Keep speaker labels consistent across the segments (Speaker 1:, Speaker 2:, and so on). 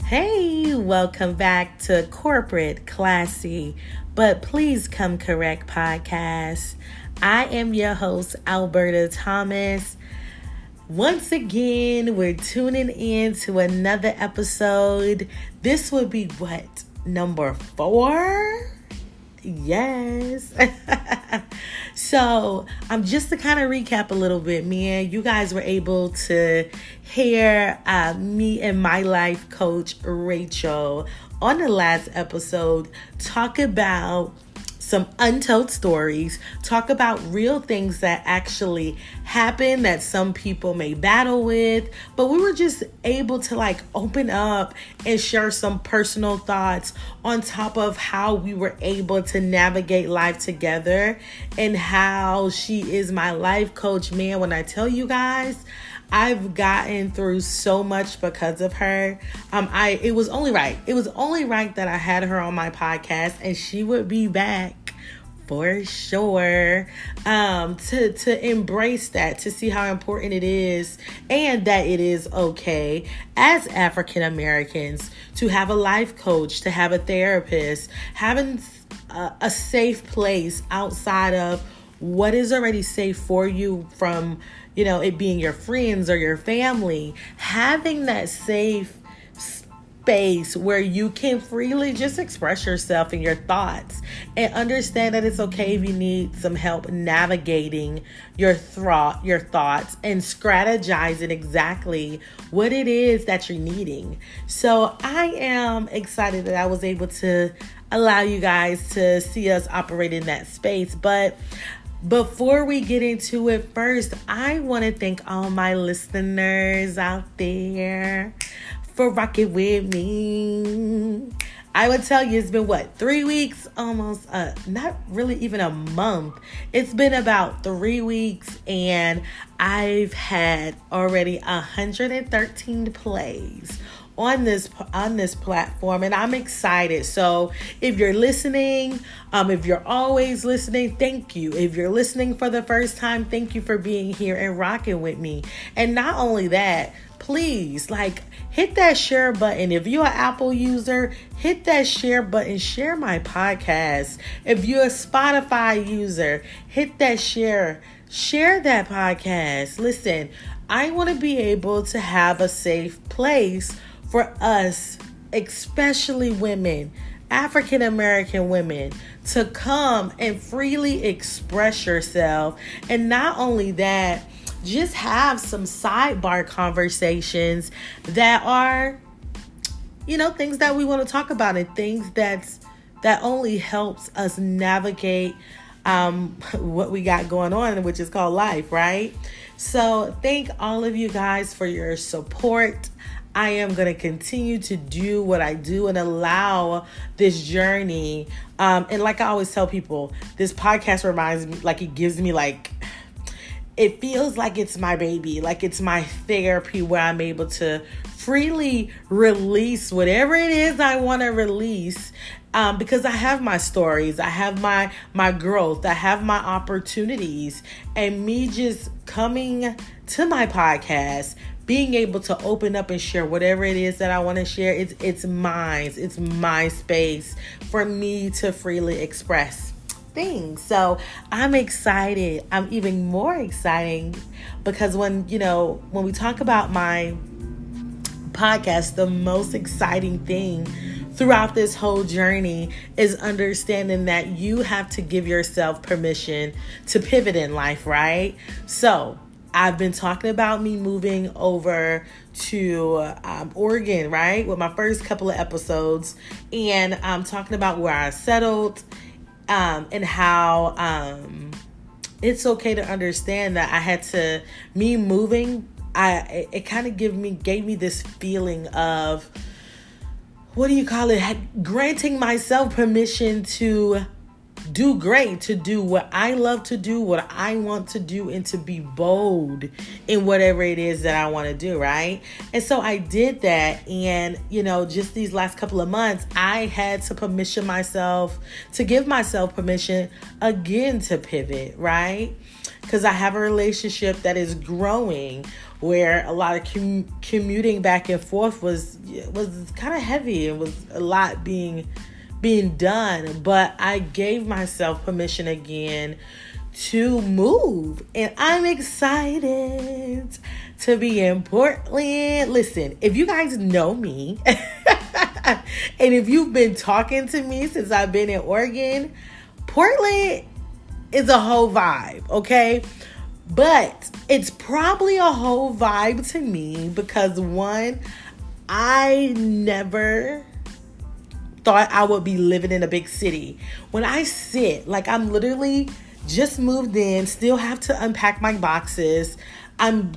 Speaker 1: Hey, welcome back to Corporate Classy, but Please Come Correct podcast. I am your host, Alberta Thomas. Once again, we're tuning in to another episode. This would be number 4? Yes. So, just to kind of recap a little bit, man, you guys were able to hear me and my life coach, Rachel, on the last episode talk about some untold stories, talk about real things that actually happen that some people may battle with, but we were just able to open up and share some personal thoughts on top of how we were able to navigate life together and how she is my life coach. Man, when I tell you guys, I've gotten through so much because of her. It was only right. It was only right that I had her on my podcast, and she would be back for sure. To embrace that, to see how important it is, and that it is okay as African Americans to have a life coach, to have a therapist, having a safe place outside of what is already safe for you from it being your friends or your family, having that safe space where you can freely just express yourself and your thoughts and understand that it's okay if you need some help navigating your thoughts and strategizing exactly what it is that you're needing. So I am excited that I was able to allow you guys to see us operate in that space. But before we get into it, first, I want to thank all my listeners out there for rocking with me. I would tell you it's been 3 weeks, almost, not really even a month. It's been about 3 weeks, and I've had already 113 plays on this platform, and I'm excited. So if you're listening, if you're always listening, thank you. If you're listening for the first time, thank you for being here and rocking with me. And not only that, please hit that share button. If you're an Apple user, hit that share button, share my podcast. If you're a Spotify user, hit that share that podcast. Listen, I want to be able to have a safe place for us, especially women, African American women, to come and freely express yourself. And not only that, just have some sidebar conversations that are, things that we want to talk about, and things that only helps us navigate what we got going on, which is called life, right? So thank all of you guys for your support. I am going to continue to do what I do and allow this journey. And like I always tell people, this podcast reminds me, it gives me it feels like it's my baby, like it's my therapy, where I'm able to freely release whatever it is I want to release. Because I have my stories, I have my growth, I have my opportunities, and me just coming to my podcast, being able to open up and share whatever it is that I want to share, it's mine. It's my space for me to freely express things. So I'm excited. I'm even more excited because when we talk about my podcast, the most exciting thing throughout this whole journey is understanding that you have to give yourself permission to pivot in life, right? So I've been talking about me moving over to Oregon, right? With my first couple of episodes. And I'm talking about where I settled and how it's okay to understand that I had to, me moving, it kind of gave me this feeling of, what do you call it? Granting myself permission to do great, to do what I love to do, what I want to do, and to be bold in whatever it is that I want to do, right? And so I did that. And, just these last couple of months, I had to give myself permission again to pivot, right? because I have a relationship that is growing, where a lot of commuting back and forth was kind of heavy. It was a lot being done, but I gave myself permission again to move, and I'm excited to be in Portland. Listen, if you guys know me and if you've been talking to me since I've been in Oregon, Portland is a whole vibe, okay? But it's probably a whole vibe to me because, one, I never thought I would be living in a big city. When I sit, like, I'm literally just moved in, still have to unpack my boxes. I'm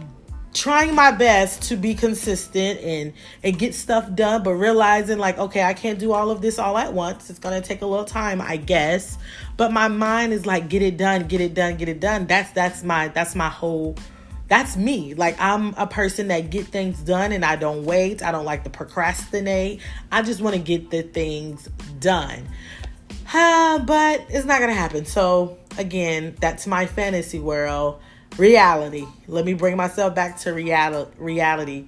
Speaker 1: trying my best to be consistent and get stuff done, but realizing, like, okay, I can't do all of this all at once. It's going to take a little time, I guess. But my mind is like, get it done, get it done, get it done. That's me. Like, I'm a person that get things done and I don't wait. I don't like to procrastinate. I just want to get the things done. But it's not going to happen. So again, that's my fantasy world. Reality. Let me bring myself back to reality.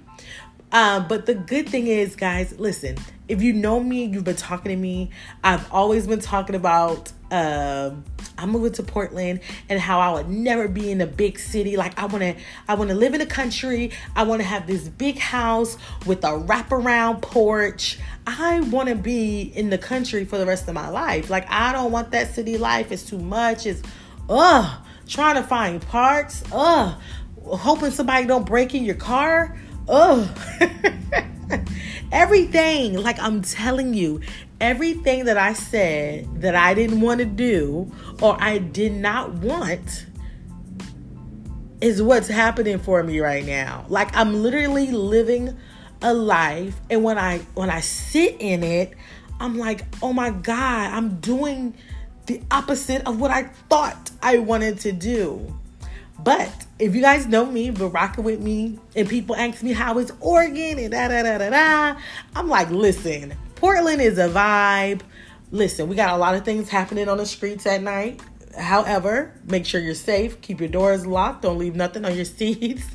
Speaker 1: But the good thing is, guys, listen, if you know me, you've been talking to me, I've always been talking about I'm moving to Portland and how I would never be in a big city. Like, I want to live in the country. I want to have this big house with a wraparound porch. I want to be in the country for the rest of my life. Like, I don't want that city life. It's too much. It's trying to find parts. Hoping somebody don't break in your car. Everything, like, I'm telling you, everything that I said that I didn't want to do or I did not want is what's happening for me right now. Like, I'm literally living a life, and when I sit in it, I'm like, oh my God, I'm doing the opposite of what I thought I wanted to do. But if you guys know me, been rocking with me, and people ask me how is Oregon and I'm like, listen, Portland is a vibe. Listen, we got a lot of things happening on the streets at night. However, make sure you're safe. Keep your doors locked. Don't leave nothing on your seats.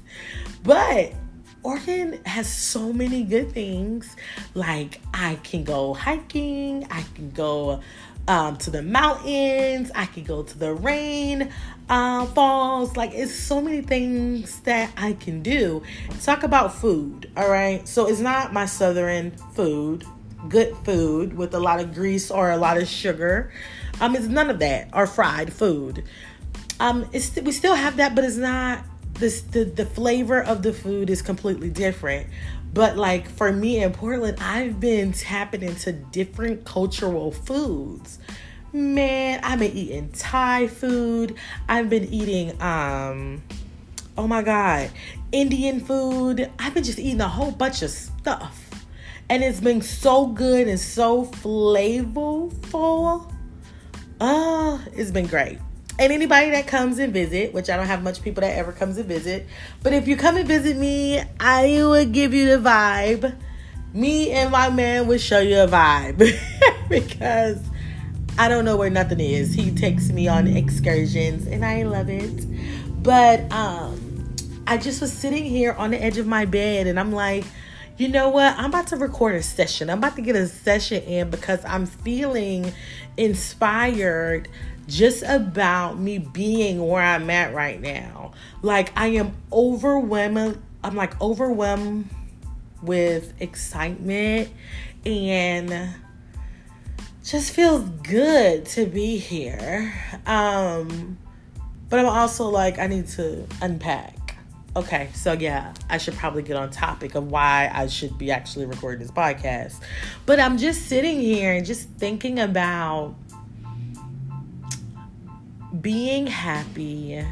Speaker 1: But Oregon has so many good things. Like, I can go hiking. I can go to the mountains. I can go to the rain falls. Like, it's so many things that I can do. Talk about food, all right? So it's not my southern food, good food with a lot of grease or a lot of sugar. It's none of that, or fried food. We still have that, but it's not this. The flavor of the food is completely different. But like, for me in Portland, I've been tapping into different cultural foods. Man, I've been eating Thai food. I've been eating, oh my God, Indian food. I've been just eating a whole bunch of stuff. And it's been so good and so flavorful. It's been great. And anybody that comes and visit, which I don't have much people that ever comes and visit, but if you come and visit me, I would give you the vibe. Me and my man would show you a vibe because I don't know where nothing is. He takes me on excursions and I love it. But I just was sitting here on the edge of my bed and I'm like, you know what? I'm about to record a session. I'm about to get a session in because I'm feeling inspired just about me being where I'm at right now. Like, I am overwhelmed. I'm like overwhelmed with excitement and just feels good to be here. But I'm also like, I need to unpack. Okay, so yeah, I should probably get on topic of why I should be actually recording this podcast. But I'm just sitting here and just thinking about being happy,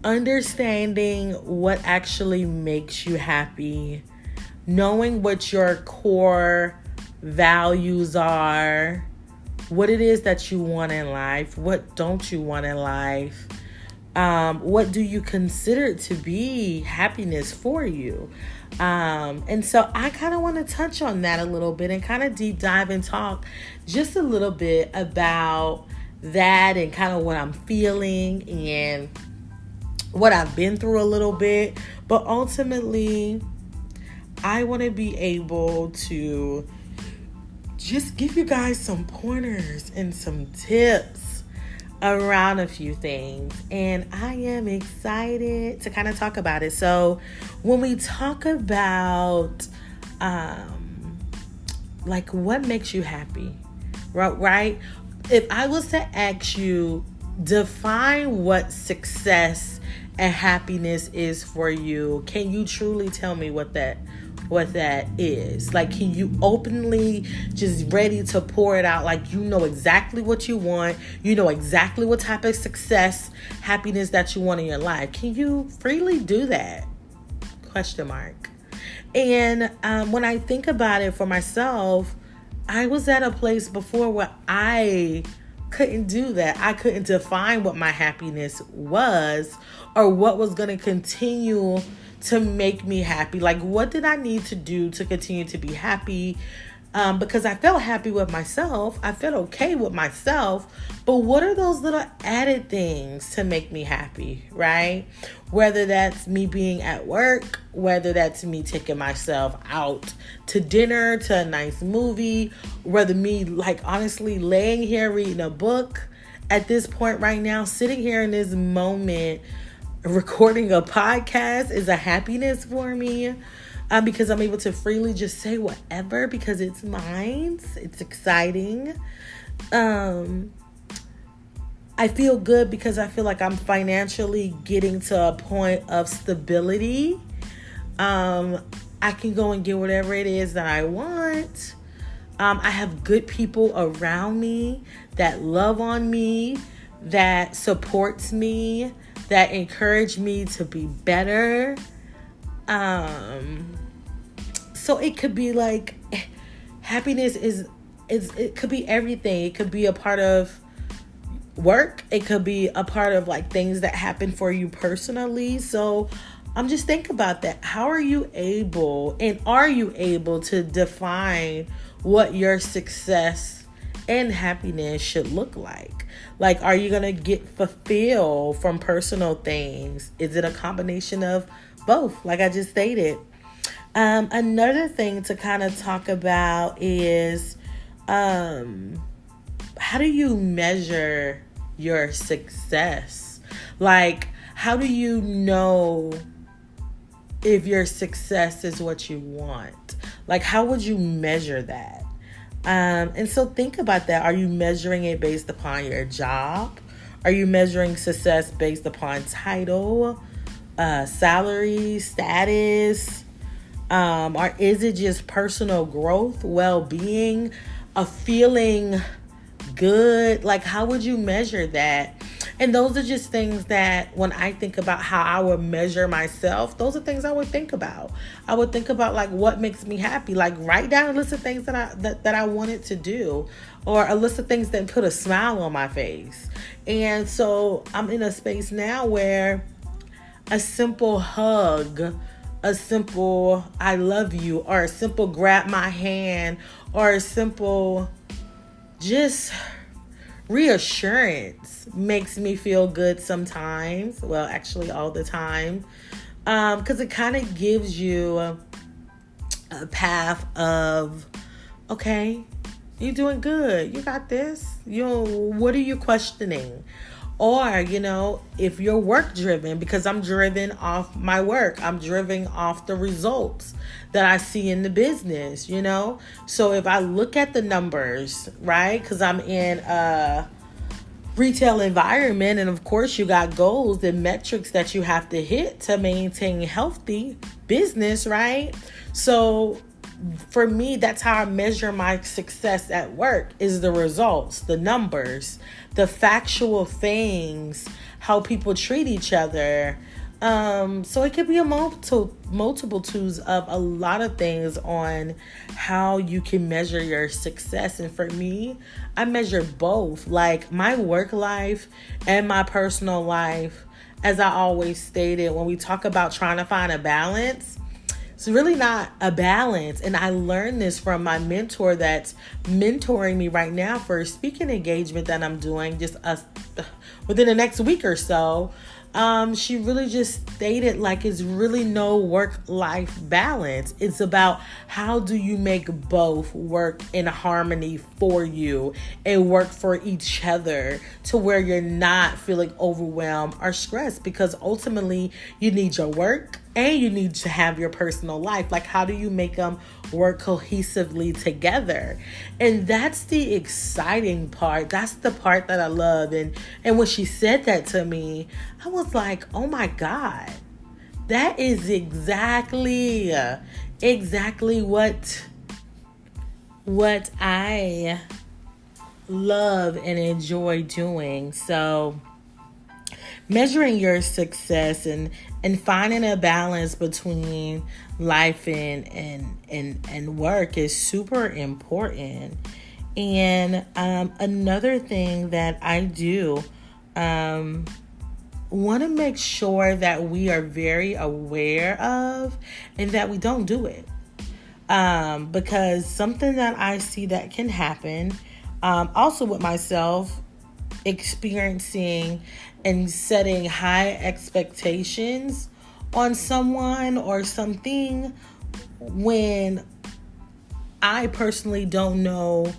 Speaker 1: understanding what actually makes you happy, knowing what your core values are, what it is that you want in life, what don't you want in life, what do you consider to be happiness for you. And so I kind of want to touch on that a little bit and kind of deep dive and talk just a little bit about that and kind of what I'm feeling and what I've been through a little bit. But ultimately, I want to be able to just give you guys some pointers and some tips around a few things. And I am excited to kind of talk about it. So when we talk about like what makes you happy, right? If I was to ask you, define what success and happiness is for you, can you truly tell me what that is? Like, can you openly just ready to pour it out? Like, you know exactly what you want. You know exactly what type of success, happiness that you want in your life. Can you freely do that? Question mark. And when I think about it for myself, I was at a place before where I couldn't do that. I couldn't define what my happiness was or what was going to continue to make me happy. Like, what did I need to do to continue to be happy? Because I felt happy with myself. I felt okay with myself. But what are those little added things to make me happy, right? Whether that's me being at work, whether that's me taking myself out to dinner, to a nice movie, whether me, like, honestly laying here reading a book at this point right now, sitting here in this moment, recording a podcast is a happiness for me. Because I'm able to freely just say whatever because it's mine. It's exciting. I feel good because I feel like I'm financially getting to a point of stability. I can go and get whatever it is that I want. I have good people around me that love on me, that supports me, that encourage me to be better. So it could be like happiness is it could be everything. It could be a part of work. It could be a part of like things that happen for you personally. So I'm just thinking about that. How are you able to define what your success and happiness should look like? Like, are you going to get fulfilled from personal things? Is it a combination of both? Like I just stated. Another thing to kind of talk about is how do you measure your success? Like, how do you know if your success is what you want? Like, how would you measure that? And so think about that. Are you measuring it based upon your job? Are you measuring success based upon title, salary, status? Or is it just personal growth, well-being, a feeling good? Like, how would you measure that? And those are just things that when I think about how I would measure myself, those are things I would think about. I would think about like what makes me happy. Like, write down a list of things that I wanted to do, or a list of things that put a smile on my face. And so I'm in a space now where a simple hug, a simple I love you, or a simple grab my hand, or a simple just reassurance makes me feel good sometimes. Well, actually all the time. Because it kind of gives you a path of, okay, you're doing good. You got this. What are you questioning? Or, if you're work driven, because I'm driven off my work, I'm driven off the results that I see in the business, So if I look at the numbers, right, because I'm in a retail environment, and of course you got goals and metrics that you have to hit to maintain healthy business, right? So for me, that's how I measure my success at work, is the results, the numbers, the factual things, how people treat each other. So it could be a multiple tools of a lot of things on how you can measure your success. And for me, I measure both, like my work life and my personal life. As I always stated, when we talk about trying to find a balance, It's really not a balance. And I learned this from my mentor that's mentoring me right now for a speaking engagement that I'm doing just within the next week or so. She really just stated like it's really no work-life balance. It's about how do you make both work in harmony for you and work for each other to where you're not feeling overwhelmed or stressed, because ultimately you need your work and you need to have your personal life. Like, how do you make them work cohesively together? And that's the exciting part. That's the part that I love. And when she said that to me, I was like, oh my God, that is exactly what I love and enjoy doing. So measuring your success and finding a balance between life and work is super important. And another thing that I do, want to make sure that we are very aware of and that we don't do it. Because something that I see that can happen, also with myself, experiencing and setting high expectations on someone or something when I personally don't know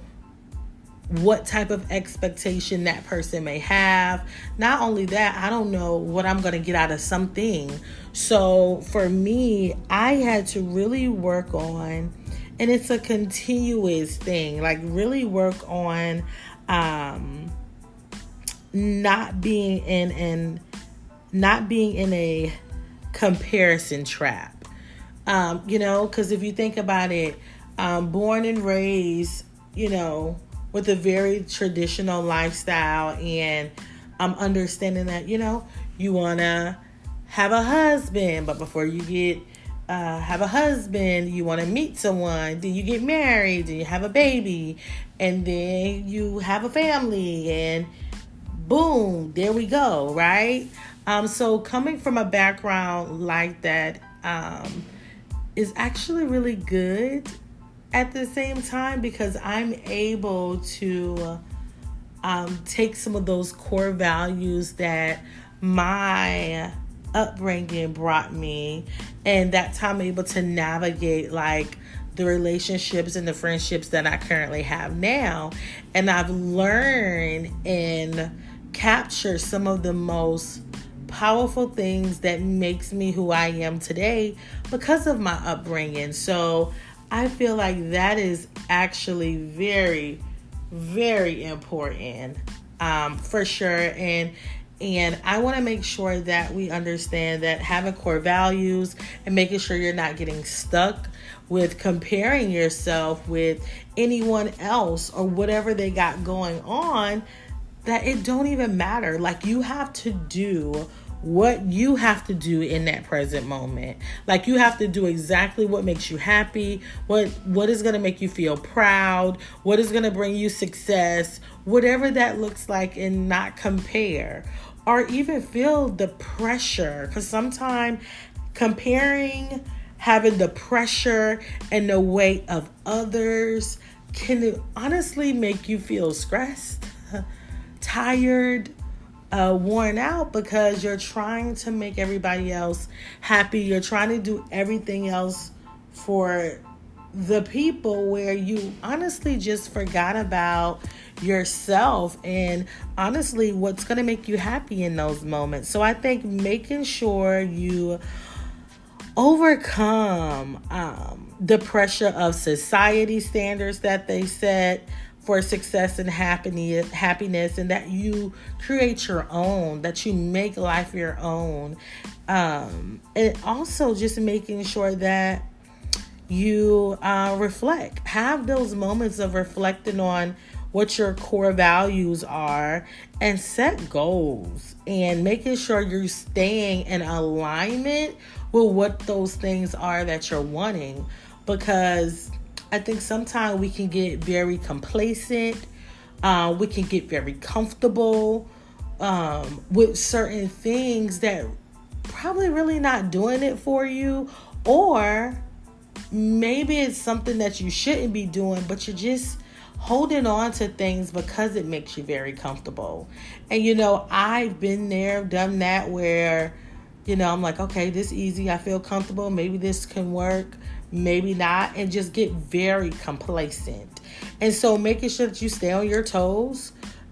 Speaker 1: what type of expectation that person may have. Not only that, I don't know what I'm going to get out of something. So for me, I had to really work on, and it's a continuous thing, like really work on not being in a comparison trap. Because if you think about it, born and raised, with a very traditional lifestyle, and I'm understanding that, you want to have a husband, but before you get have a husband, you want to meet someone, then you get married, then you have a baby, and then you have a family, and boom, there we go, right? So coming from a background like that is actually really good at the same time, because I'm able to take some of those core values that my upbringing brought me, and that's how I'm able to navigate like the relationships and the friendships that I currently have now. And I've learned and captured some of the most powerful things that makes me who I am today because of my upbringing. So I feel like that is actually very, very important, for sure. And I want to make sure that we understand that having core values and making sure you're not getting stuck with comparing yourself with anyone else or whatever they got going on, that it don't even matter. Like, you have to do what you have to do in that present moment. Like, you have to do exactly what makes you happy, what is going to make you feel proud, what is going to bring you success, whatever that looks like, and not compare or even feel the pressure. Because sometimes comparing, having the pressure and the weight of others can honestly make you feel stressed, tired, worn out, because you're trying to make everybody else happy. You're trying to do everything else for the people where you honestly just forgot about yourself and honestly what's going to make you happy in those moments. So I think making sure you overcome the pressure of society standards that they set for success and happiness, and that you create your own, that you make life your own. And also just making sure that you reflect, have those moments of reflecting on what your core values are, and set goals, and making sure you're staying in alignment with what those things are that you're wanting. Because I think sometimes we can get very complacent. We can get very comfortable with certain things that probably really not doing it for you, or maybe it's something that you shouldn't be doing, but you're just holding on to things because it makes you very comfortable. And, I've been there, done that, where, I'm like, okay, this easy. I feel comfortable. Maybe this can work. Maybe not. And just get very complacent. And so making sure that you stay on your toes.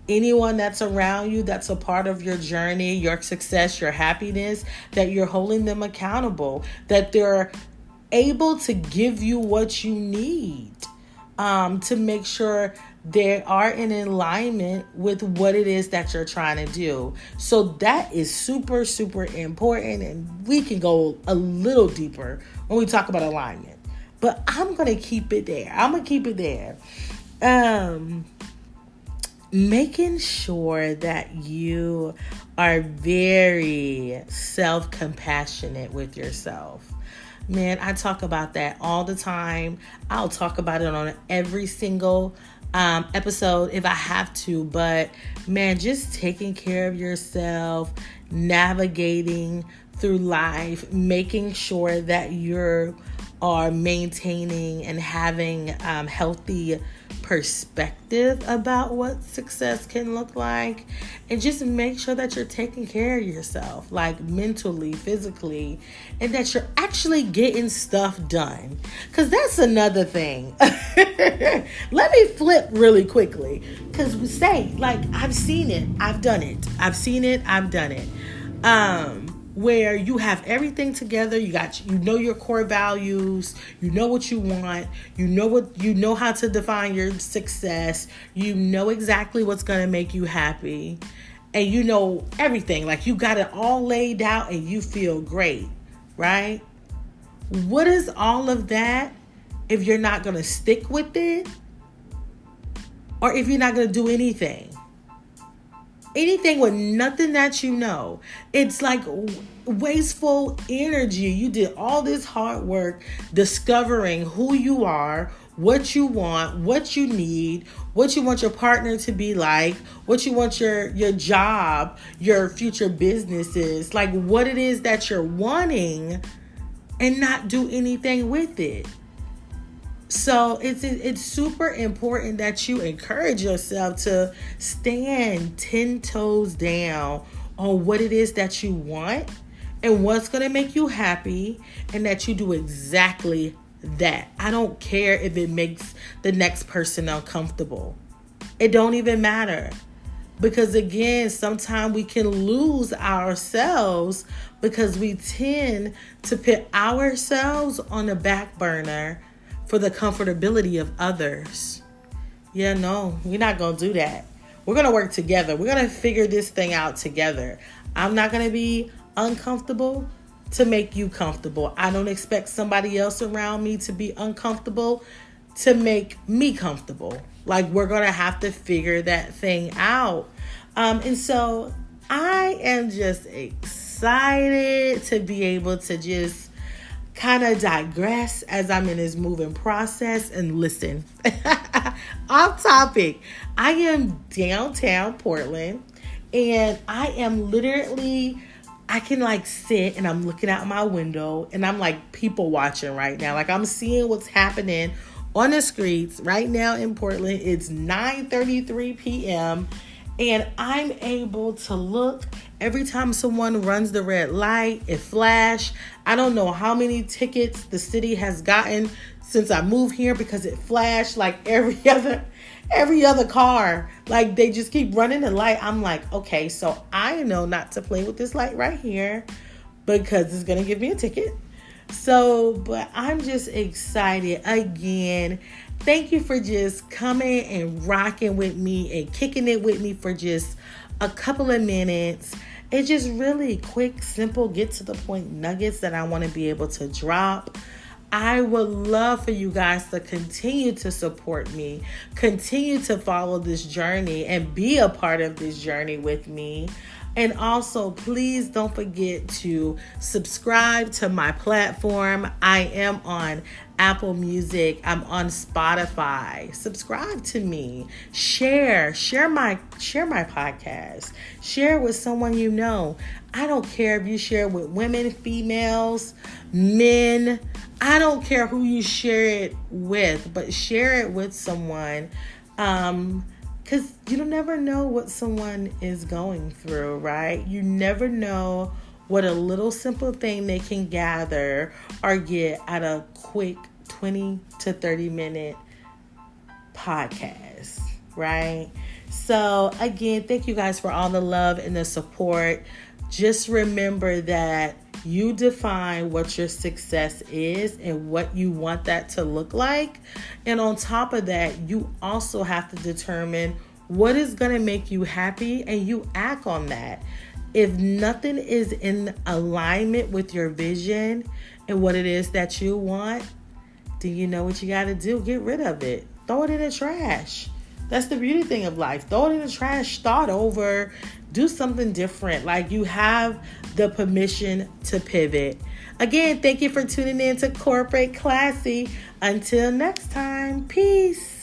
Speaker 1: Anyone that's around you, that's a part of your journey, your success, your happiness, that you're holding them accountable, that they're able to give you what you need, to make sure they are in alignment with what it is that you're trying to do. So that is super, super important. And we can go a little deeper when we talk about alignment. But I'm going to keep it there. Making sure that you are very self-compassionate with yourself. Man, I talk about that all the time. I'll talk about it on every single episode if I have to. But man, just taking care of yourself, navigating through life, making sure that you are maintaining and having healthy perspective about what success can look like, and just make sure that you're taking care of yourself, like mentally, physically, and that you're actually getting stuff done. Because that's another thing. Let me flip really quickly, because we say, like, I've seen it, I've done it. I've seen it, I've done it. Where you have everything together, you know your core values, you know what you want, you know how to define your success, you know exactly what's going to make you happy, and you know everything, like you got it all laid out and you feel great, right? What is all of that if you're not going to stick with it, or if you're not going to do anything? Anything with nothing that you know. It's like wasteful energy. You did all this hard work discovering who you are, what you want, what you need, what you want your partner to be like, what you want your job, your future businesses, like what it is that you're wanting, and not do anything with it. So it's super important that you encourage yourself to stand 10 toes down on what it is that you want and what's going to make you happy, and that you do exactly that. I don't care if it makes the next person uncomfortable. It don't even matter. Because again, sometimes we can lose ourselves because we tend to put ourselves on the back burner for the comfortability of others. Yeah, no, we're not going to do that. We're going to work together. We're going to figure this thing out together. I'm not going to be uncomfortable to make you comfortable. I don't expect somebody else around me to be uncomfortable to make me comfortable. Like, we're going to have to figure that thing out. And so I am just excited to be able to just kind of digress as I'm in this moving process and listen. Off topic. I am downtown Portland, and I am literally, I can like sit and I'm looking out my window and I'm like people watching right now. Like, I'm seeing what's happening on the streets right now in Portland. It's 9:33 p.m. and I'm able to look. Every time someone runs the red light, it flash. I don't know how many tickets the city has gotten since I moved here because it flashed like every other car. Like, they just keep running the light. I'm like, okay, so I know not to play with this light right here because it's going to give me a ticket. So, but I'm just excited again. Thank you for just coming and rocking with me and kicking it with me for just a couple of minutes. It's just really quick, simple, get to the point nuggets that I want to be able to drop. I would love for you guys to continue to support me, continue to follow this journey and be a part of this journey with me. And also, please don't forget to subscribe to my platform. I am on Apple Music. I'm on Spotify. Subscribe to me. Share my podcast. Share it with someone you know. I don't care if you share it with women, females, men. I don't care who you share it with, but share it with someone. Because you never know what someone is going through, right? You never know what a little simple thing they can gather or get at a quick 20 to 30 minute podcast, right? So again, thank you guys for all the love and the support. Just remember that you define what your success is and what you want that to look like. And on top of that, you also have to determine what is going to make you happy and you act on that. If nothing is in alignment with your vision and what it is that you want, then you know what you got to do. Get rid of it. Throw it in the trash. That's the beauty thing of life. Throw it in the trash, start over, do something different. Like, you have the permission to pivot. Again, thank you for tuning in to Corporate Classy. Until next time, peace.